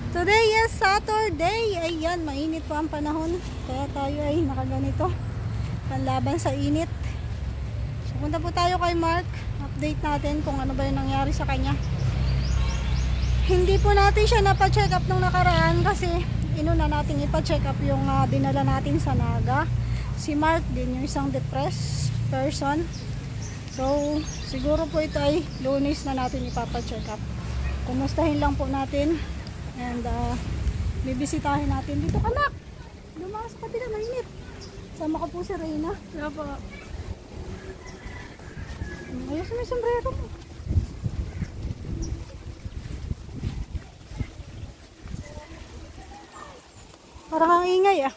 Today is Saturday. Ayan, mainit po ang panahon. Kaya tayo ay nakaganito. Panlaban sa init. So, punta po tayo kay Mark. Update natin kung ano ba yung nangyari sa kanya. Hindi po natin siya napacheck up nung nakaraan kasi inuna natin ipacheck up yung dinala natin sa Naga. Si Mark din yung isang depressed person. So, siguro po ito ay Lunes na natin ipapacheck up. Kumustahin lang po natin. And bibisitahin natin dito. Anak! Lumakas ka pati na mainit. Sama ka po si Reyna. Wala po. Ayos na yung sombrero mo. Parang ang ingay ah.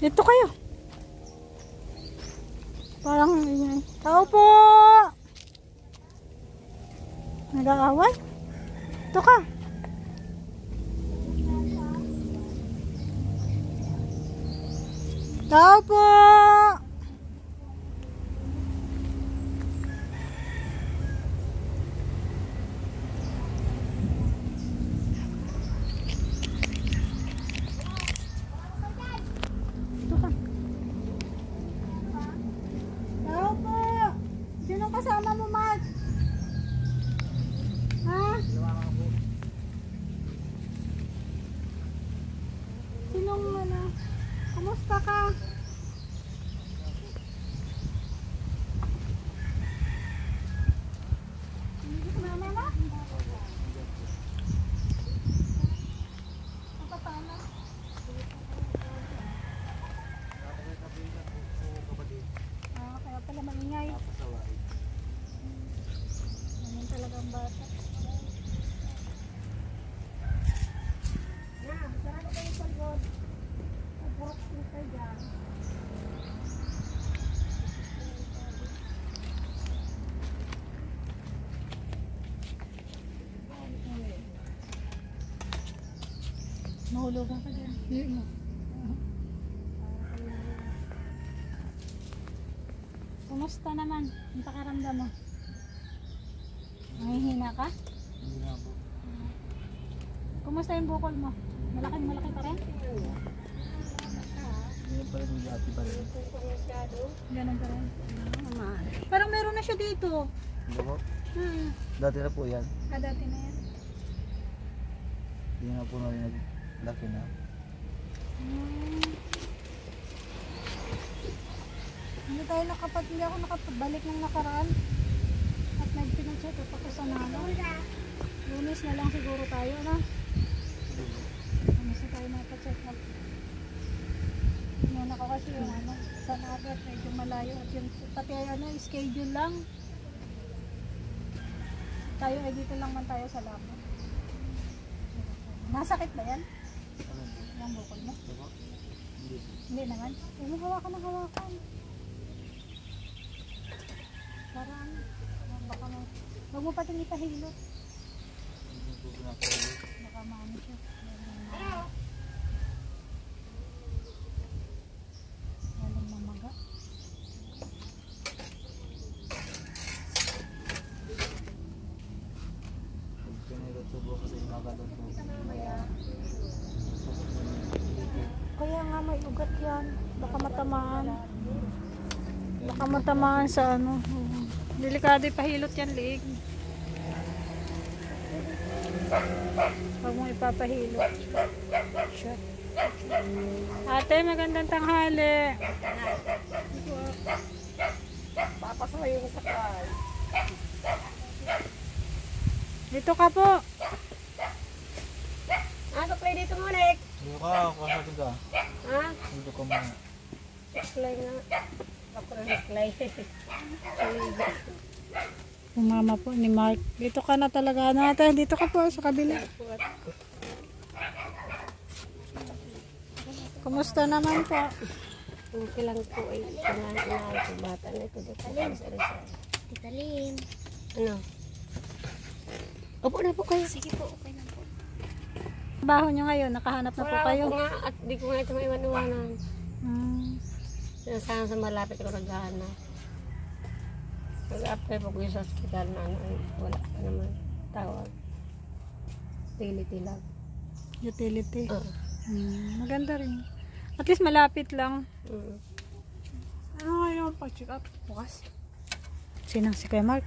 Dito kayo. Parang ingay. Tao po! Nag-aaway? Ito ka. Tao po! Ito ka. Tao po! Sino kasama mo, Mark? Ha? Sinong ano? Kumusta ka? Hindi ka mama na? Napapala? Kaya pala maingay. Ganyan talaga ang bata. Na, sarado kayo sa loob. Pagburok dito dyan. Mahulugan ka dyan. Hindi mo. Kumusta naman? Ang pakaramdam mo? Nangihina ka? Hindi na po. Kumusta yung bukol mo? Malaki pa rin? Ganyan pa rin yung dati pa rin. Ganun pa rin. Parang meron na siya dito. Hindi po. Dati na po yan. Dati na yan. Hindi na po na rin naglaki na. Hindi ako nakapabalik ng nakaraan. At nagpinacheck up ako sa Naga. Lunes na lang siguro tayo na. Lunes na tayo napacheck up. Muna ko kasi yung sa Naga at medyo malayo. At yung pati schedule lang. Tayo ay dito lang man tayo sa Labo. Masakit ba yan? Yung bukol mo? Hindi naman. Huwag mo hawakan. Parang, baka huwag mo pating ipahilot. Baka maano siya. Walang mamaga. Pinagatubo kasi yung nakatong po. Kaya nga may ugat yan. Baka matamaan sa ano. Delikado ipahilot yan, liig. Huwag mong ipapahilot. Shot. Ate, magandang tanghali. Papasaway yung sakay. Dito ka po. Supply dito muna eh. Dito ka, kasagin ka. Ha? Dito ka muna. Supply na. Ako na supply. Yung mama po ni Mark. Dito ka na talaga natin. Dito ka po sa kabila. Kumusta naman po? Okay lang po eh. Pangalan ko bata na ito. Tita Lim. Ano? Opo na po kayo. Sige po, okay na po. Trabaho nyo ngayon, nakahanap na po kayo. Wala nga at di ko nga ito maiwan-iwanan. Hmm. Sinasahan sa malapit ako naghahanap. Nag-apply po ko sa hospital na ano, ay wala pa naman tawag. Utility lang. Utility. Oo. Maganda rin. At least malapit lang. Ano ngayon pag-check up? Bukas? Sinang si Kuya Mark?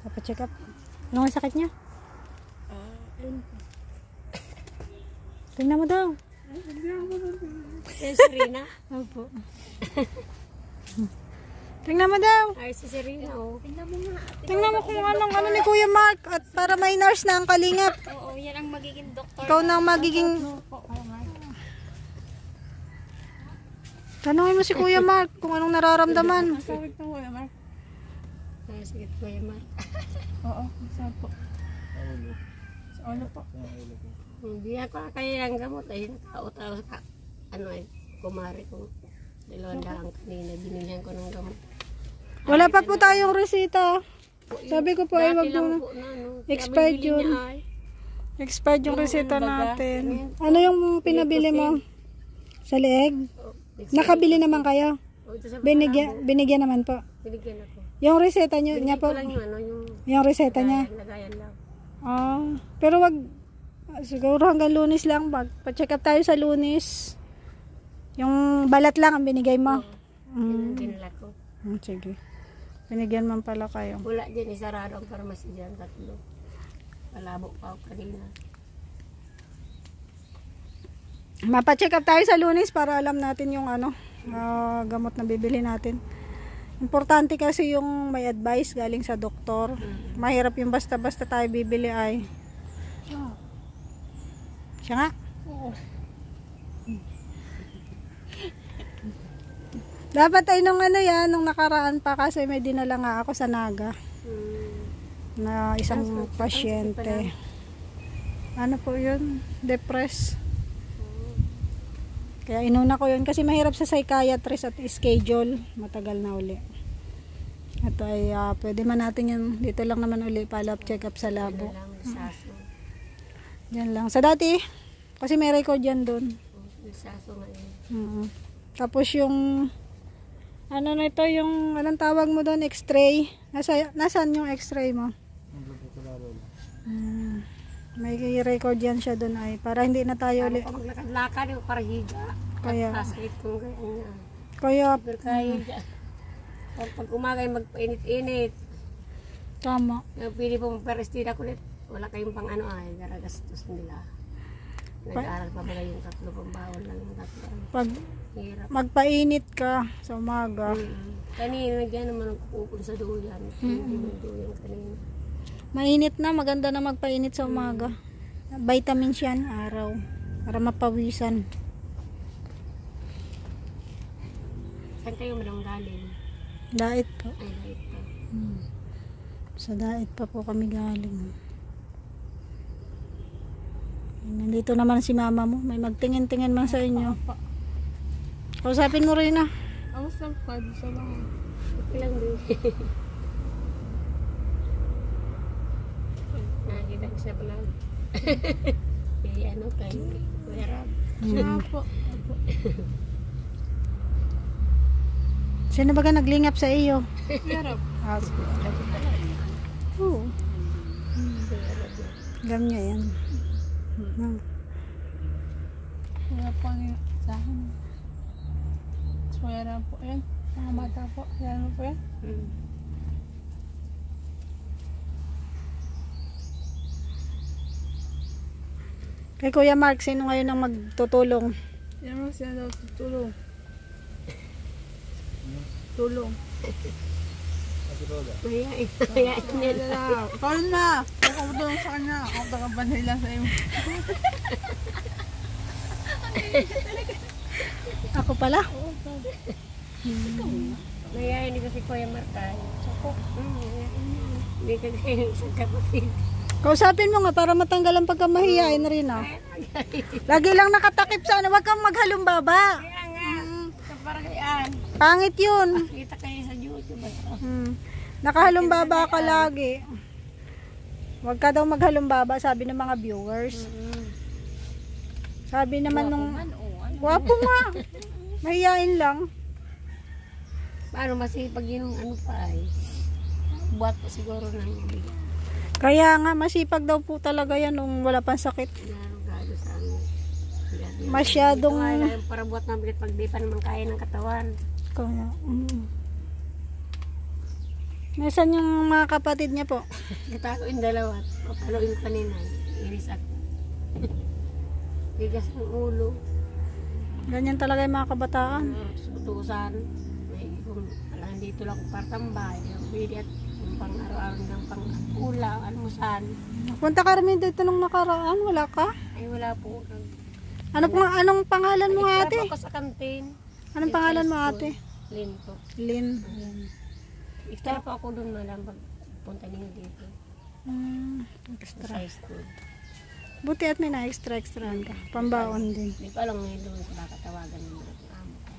Papacheck up. Ano ang sakit niya? Tingnan mo daw. Eh, Serena? Opo. Tingnan mo daw. Ay, si Serena, oh. Tingnan mo kung anong ano ni Kuya Mark. At para may nurse na ang kalingap. Oo, yan ang magiging doktor. Ikaw na ang magiging... Tanungin mo si Kuya Mark kung anong nararamdaman. Masakit na wala, Mark. Ay, sige, Kuya Mark. Oo, masakit po. Sa ulo. Sa ulo po. Sa ulo ko. Hindi ako kaya ang gamot. Ay, nakauta sa ano ay, kumari ko. 200 kanina, binigyan ko ng gamot. Wala pa po tayong resita. Sabi ko po ay wag Dati lang mo. po na, ano. Expired Kaya bibili yun. niya, ay. Expired yung Yung resita ano, baga, natin. cement. Ano yung pinabili mo? Sa leeg? Oh, Nakabili naman kayo? oh, ito sa Binigyan naman po. binigyan ako. Yung reseta niya Binigyan po. ko lang yung ano, yung Yung reseta niya. lagayan lang. Pero wag siguro hanggang Lunes lang. Pa-check up tayo sa Lunes. Yung balat lang ang binigay mo. Yun ang dinala ko. Sige. Binigyan man pala kayo. Wala dyan, isarado ang pharmacy dyan, 3. Malabo pa ako kanina. Mapa-check up tayo sa Lunes para alam natin yung ano, gamot na bibili natin. Importante kasi yung may advice galing sa doktor. Mahirap yung basta-basta tayo bibili ay. Siya nga. Dapat ay nung ano yan, nung nakaraan pa kasi may dinala nga ako sa Naga na isang pasyente. Ano po yun? Depressed. Kaya inuna ko yun kasi mahirap sa psychiatrist at schedule. Matagal na uli. Ito ay pwede man natin yan. Dito lang naman uli follow-up check-up sa labo. Lang, saso. Diyan lang. Sa dati, kasi may record yan doon. Saso ngayon. Tapos yung ano na ito, yung anong tawag mo doon, x-ray. Nasaan yung x-ray mo? Ang labo ko lalo. May record yan siya doon ay para hindi na tayo uli. Pag maglakad-lakad yung para higa. Kaya- At sakit kong ganyan. Kaya Pero kaya dyan. Pag umaga yung magpainit-init. tama. Pili po magparestira kulit. Wala kayong pang ano ay, garagastos nila. Nag-aaral pa ba yung 3 pambawal lang yung 3. Pag Hirap. magpainit ka sa umaga, Kanina, nagyan naman ang kupon sa duyan. Hindi mo duyan kanina. mainit na, maganda na magpainit sa umaga. Vitamins yan, araw. Para mapawisan. Saan kayo madang galing? Diet po. Ay, right pa. Sa diet pa po kami galing. Nandito naman si mama mo. May magtingin-tingin man sa inyo. Kausapin mo rin na. Awas lang po kayo sa mga. Okay lang din. Nakikita ko sa vlog. Kaya ano kay Kuya Rab. Siya po. Sino ba ka naglingap sa iyo? Pero, Oo. Gam niya yan. wala po ang sa akin. So, wala po yan. Mga bata po. Yan po yan. Kay Kuya Mark, sino ngayon ang magtutulong? Yan mo siya daw tulong. Tulong. Kasi Roda. Mahihain. Mahihain niya Wala na. Ikaw na. Ako mo tulong sa kanya. Ako tagabanay lang sa iyo. Ako pala? Mahihain din kasi Kuya Martay. Hindi ka kayo sa kapatid. Kausapin mo nga para matanggal ang pagkamahiyain rin ah. Lagi lang nakatakip sa ano, wag kang maghalumbaba. Kaya nga. Sa parang Pangit yun. kita kayo sa YouTube. Nakahalumbaba ka lagi. Wag ka daw maghalumbaba, sabi ng mga viewers. Sabi naman nung wapo nga. Mahiyain lang. Paano masipag yun ang ano pa ay? buhat po siguro ng bigas. Kaya nga, masipag daw po talaga yan nung wala pang sakit. Lalo gado sa amin. Masyadong... Ito ay lang para buhat ng bigat pag di pa naman kaya ng katawan. Kaya, Nasaan yung mga kapatid niya po? Kita ko yung dalawa. Papaluin pa nila. Iris ako. Bigas ng ulo. Ganyan talaga yung mga kabataan. Utusan. May kung alam dito lang para tambay. Yung pili at yung pang araw-araw ng pang ulam, almusan. Punta ka rin dito nung nakaraan, wala ka? Ay wala po. Anong pangalan mo ate? Ako sa kantin. Anong pangalan mo ate? Lin po. Lynn. Extra po ako doon malang pag punta ninyo dito. Extra. Sa school. Buti at may na-extra-extrahan ka. Pambaon din. Hindi pa lang ngayon doon sa baka tawagan ng mga amo ko.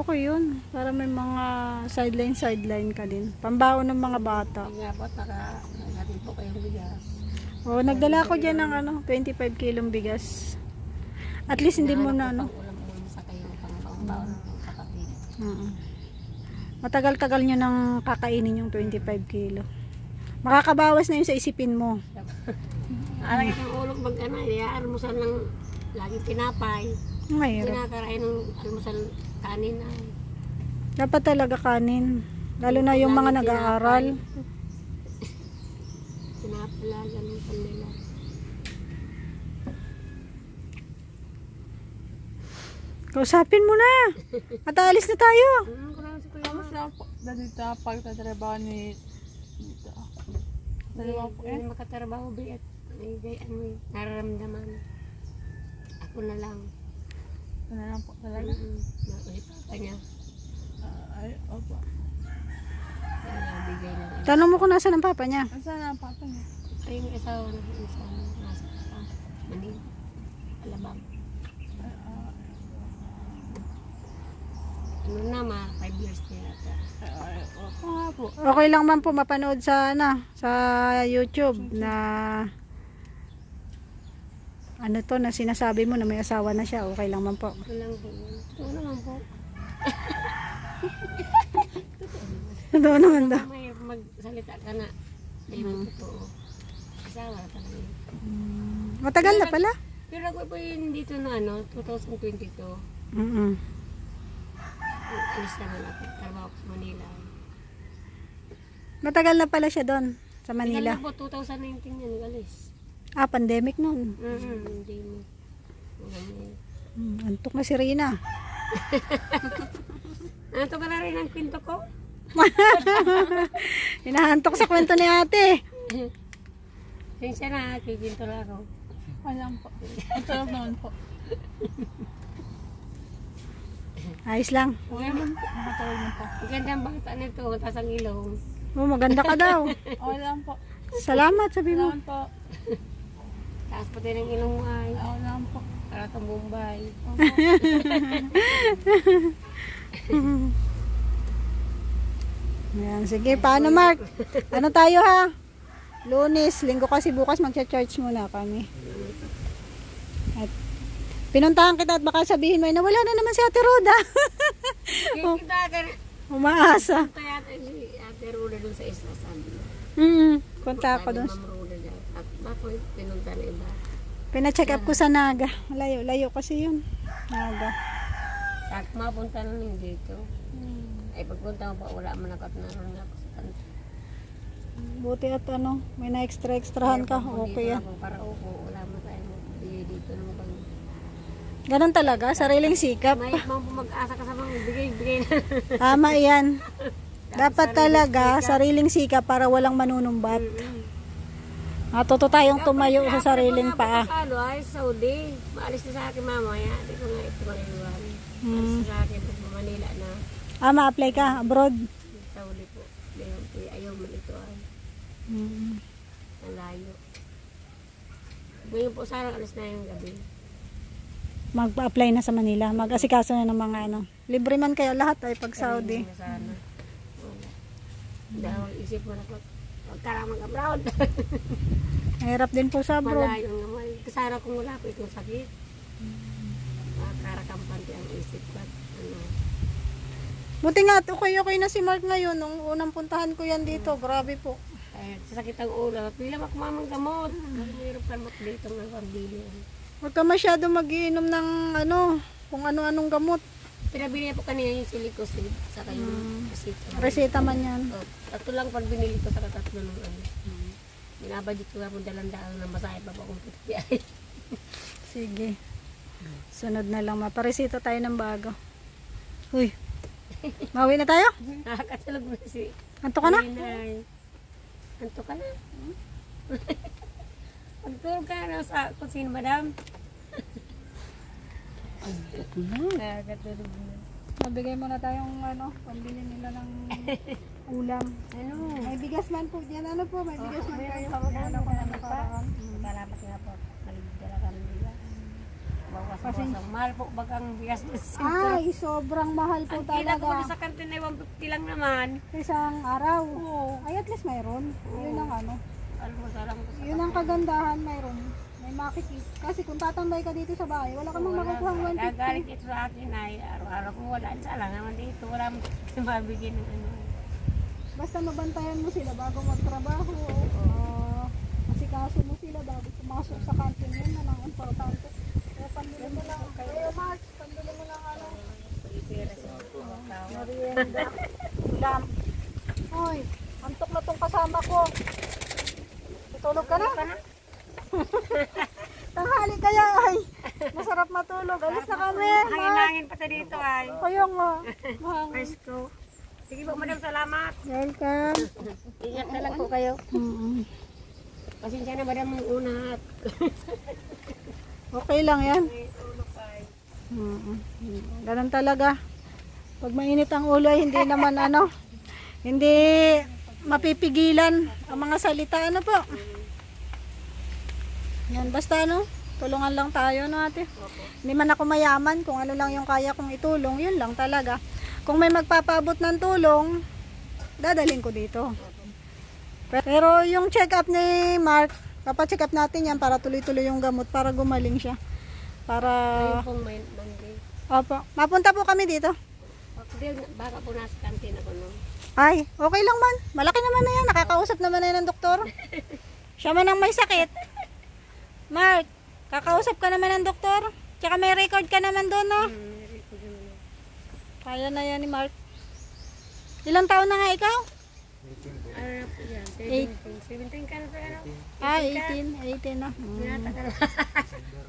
Okay yun. Para may mga sideline ka din. Pambaon ng mga bata. Kaya po, nakahatid po kayong bigas. O, nagdala ko dyan ng 25 kilong bigas. At least hindi mo na Ulam mo sa kayong pang-baon ng kapatid. Matagal-tagal nyo nang kakainin yung 25 kilo. Makakabawas na yun sa isipin mo. Alagay ng ulog mag almusal ng laging tinapay. Mahirap. Kinakain ng almusal kanin ay. Dapat talaga kanin. Lalo na yung mga nag-aaral. Tinapala, ganun pa nila. Kausapin mo na. At aalis na tayo. Kurang si Kuya Tapos na po, dito pagtatrabaho ni dito. Dalawa po Hindi makatrabaho ba at nararamdaman. Ako na lang. Ano lang po talaga. May papa niya. Ay, opo. Bigay na. Tanong mo kung nasaan ang papa niya. Saan na ang papa niya? Ay, yung asawa na sa nasa Manila. Alabang. Ano na ma, 5 years na yata. Ay, opo nga po. Okay lang man po mapanood sa sa YouTube na ano to na sinasabi mo na may asawa na siya. Okay lang man po. Ito lang po. Ito naman po. Totoo naman daw. May magsalita ka na. May totoo. Asawa talaga. Matagal na pala. Pero ako po yun dito na 2022. Alis naman ako. Trabaho ko sa Manila. Matagal na pala siya doon sa Manila. Manila po, 2019 yan, alis. Pandemic noon. Hindi mo. Antok na si Rina. Ito ka na rin ang kwento ko? Hinahantok sa kwento ni ate. Sinsya na, kikinto lang ako. Walang po. Ito lang naman po. Ayos lang. Okay naman po. Nakatawag mo po. Ang gandang bata nito, tas ang ilong. Maganda ka daw. Okay lang po. Salamat, sabi mo. Salamat po. Taas pati ng ilong mo ay. Okay lang po. Para itong Bombay. Ayan, sige, paano Mark? Ano tayo ha? Lunes, linggo kasi bukas magcha-charge muna kami. At pinuntahan kita at baka sabihin mo, nawala na naman si Ate Roda. Kita ka rin. Umaasa. Punta yata si Ate Ruda dun sa isla sabi. Punta ako doon. Ma'am Ruda dyan. At bako pinunta na iba. Pina-check up ko sa Naga. Layo kasi yun. Naga. At mapunta na rin dito. Ay pagpunta mo pa, wala man ako at naroon na ako sa kanto. Buti at may na-extra-extrahan ka. Okay yan. Para upo, wala mo tayo magbigay dito ng bang. Ganun talaga, sariling sikap. May mag-asa ka sa mga bigay na. Tama yan. Dapat talaga, sariling sikap para walang manunumbat. Matuto tayong tumayo sa sariling paa. Pasalo ay Saudi. Maalis na sa akin mamaya. Hindi ko nga ito maniwan. Maalis na sa akin pag Manila na. Ma-apply ka abroad. Saudi po. Ayaw mo ito ay. Malayo. Ngayon po sana alis na yung gabi. Mag-apply na sa Manila. Mag-asikaso na ng mga Libre man kaya lahat ay pag Saudi. Na sana. Wala. Dahil isip mo na po. Huwag ka lang mag-abroad. Mahirap din po sa abroad. Malayo naman. Kasara kung wala po itong sakit. Karakampante ang isip ko. Buti nga, okay na si Mark ngayon. Nung unang puntahan ko yan dito, grabe po. Ay, sasakit ang ulo. Pila makumamang gamot. Mayroon pa mat dito ng pambili. Huwag ka masyado mag-iinom ng kung ano-anong gamot. Pinabili niya po kanina yung silicosid sa yung resita. Reseta man yan. Tatlo lang pag binili ko sa tatlo ng ano. Binabadit ko nga po dalang-dalang na masaya pa po kung pitipiyay. Sige. Sunod na lang. Maparesita tayo ng bago. Uy. Mauwi na tayo? Nakakatulog mo si Anto ka na? Ninay. Anto ka na? Pagtulog ka na sa kusina, madam. Nakakatulog na. Mabigay muna tayong pambili nila ng ulam. Ano? May bigas man po dyan. Ano po? May bigas man kayo. Salamat nga po. Maligdala kami nila. Bawas-bawas. Mahal po bagang bigas na sinto. Ay, sobrang mahal po Ang kila ko talaga. sa kantin ay 150 lang naman. Isang araw. Ay, at least mayroon. Yun ang Alam mo, salam ko sa Yun ang kagandahan, mayroon. May makikita. Kasi kung tatambay ka dito sa bahay, wala ka mang makukuha ng 150. Nagalit ito sa akin ay araw-araw kung wala. Sala naman dito. Wala mo mabigyan ng ano. Basta mabantayan mo sila bago magtrabaho. Masikaso mo sila bago pumasok sa kantin. Yun na lang importante. Kaya panduli mo lang. Kaya March, panduli mo lang merienda. Ulam. Hoy, antok na tong kasama ko. Tutulog ka na? Tanghali kaya ay. Masarap matulog. Alis na kami. Hangin-hangin pati dito ay. Kaya nga. Mahangin. Presko. Sige po, madam, salamat. Welcome. Ingat na lang po kayo. Pasensya na, madam, ang una. Okay lang yan. Ganun talaga. Pag mainit ang ulo ay hindi naman hindi mapipigilan ang mga salita. Ano po? Yan, basta tulungan lang tayo ate. Hindi man ako mayaman, kung ano lang yung kaya kong itulong, yun lang talaga. Kung may magpapaabot ng tulong, dadalhin ko dito. Pero yung check up ni Mark, papacheck up natin yan para tuloy-tuloy yung gamot, para gumaling siya. Para... Ayun pong Monday. Opo. Mapunta po kami dito. Baka po nasa kantin ako no. Ay, okay lang man. Malaki naman na yan. Nakakausap naman na yan ng doktor. Siya man ang may sakit. Mark, kakausap ka naman ng doktor. Tsaka may record ka naman doon, no? Kaya na yan ni Mark. Ilang taon na nga ikaw? Ano na po yan? 17 ka na po ano? 18 na. Binata ka na.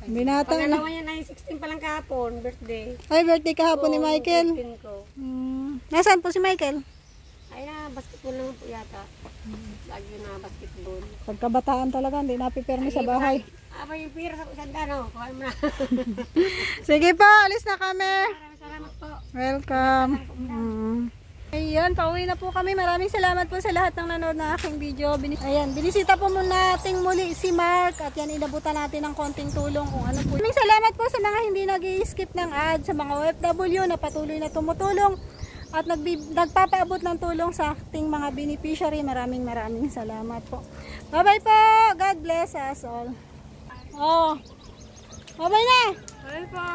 Binata na. Pangalawa niya na yung 16 pa lang kahapon, birthday. Ay, birthday kahapon ni Michael. 15 ko. Nasaan po si Michael? Ay na, basketball lang po yata. Lagi na basketball. Pagkabataan talaga, hindi napipermi sa bahay. Aba yung pira sa isang dano, kuhaan mo na. Sige po, alis na kami. Maraming salamat po. Welcome. Ayan, pauwi na po kami. Maraming salamat po sa lahat ng nanood ng aking video. Ayan, binisita po muna nating muli si Mark at yan, inabutan natin ng konting tulong kung ano po. Maraming salamat po sa mga hindi nag-i-skip ng ad, sa mga OFW na patuloy na tumutulong at nagpapaabot ng tulong sa ating mga beneficiary. Maraming salamat po. Bye-bye po. God bless us all. Oh. Bye-bye na. Bye po.